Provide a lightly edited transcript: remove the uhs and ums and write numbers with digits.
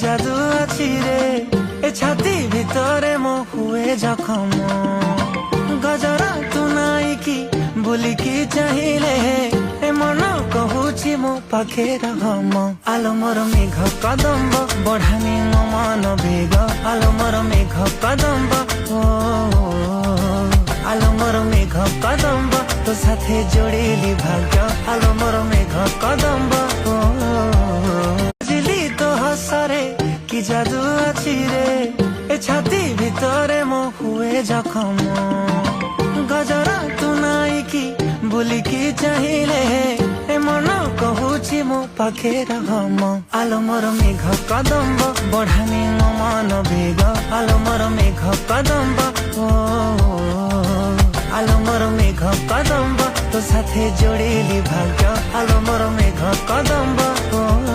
জাদু আছি রে এ ছাতি ভিতরে মো হুয়ে জখম গজরা তু নাই কি বুলি কি চাহিলে এ মন কহুছি মো পাখে রহম আলো মোর মেঘ কদম্ব বঢ়ানি মো মন বেগ আলো মোর মেঘ কদম্ব ও আলো মোর মেঘ কদম্ব তো সাথে জোড়িলি ভাগ্য আলো মোর মেঘ কদম্ব ও বুঝলি তো হসরে কি জাদু আছি রে এ ছাতি ভিতরে মো হুয়ে জখম গজরা তু নাই কি বুলি কি চাহিলে এ মন কহুছি মো পাখে রহম আলো মোর মেঘ কদম্ব বঢ়ানি মো মন বেগ আলো মোর মেঘ কদম্ব ও আলো মোর মেঘ কদম্ব তো সাথে জোড়িলি ভাগ্য আলো মোর মেঘ কদম্ব ও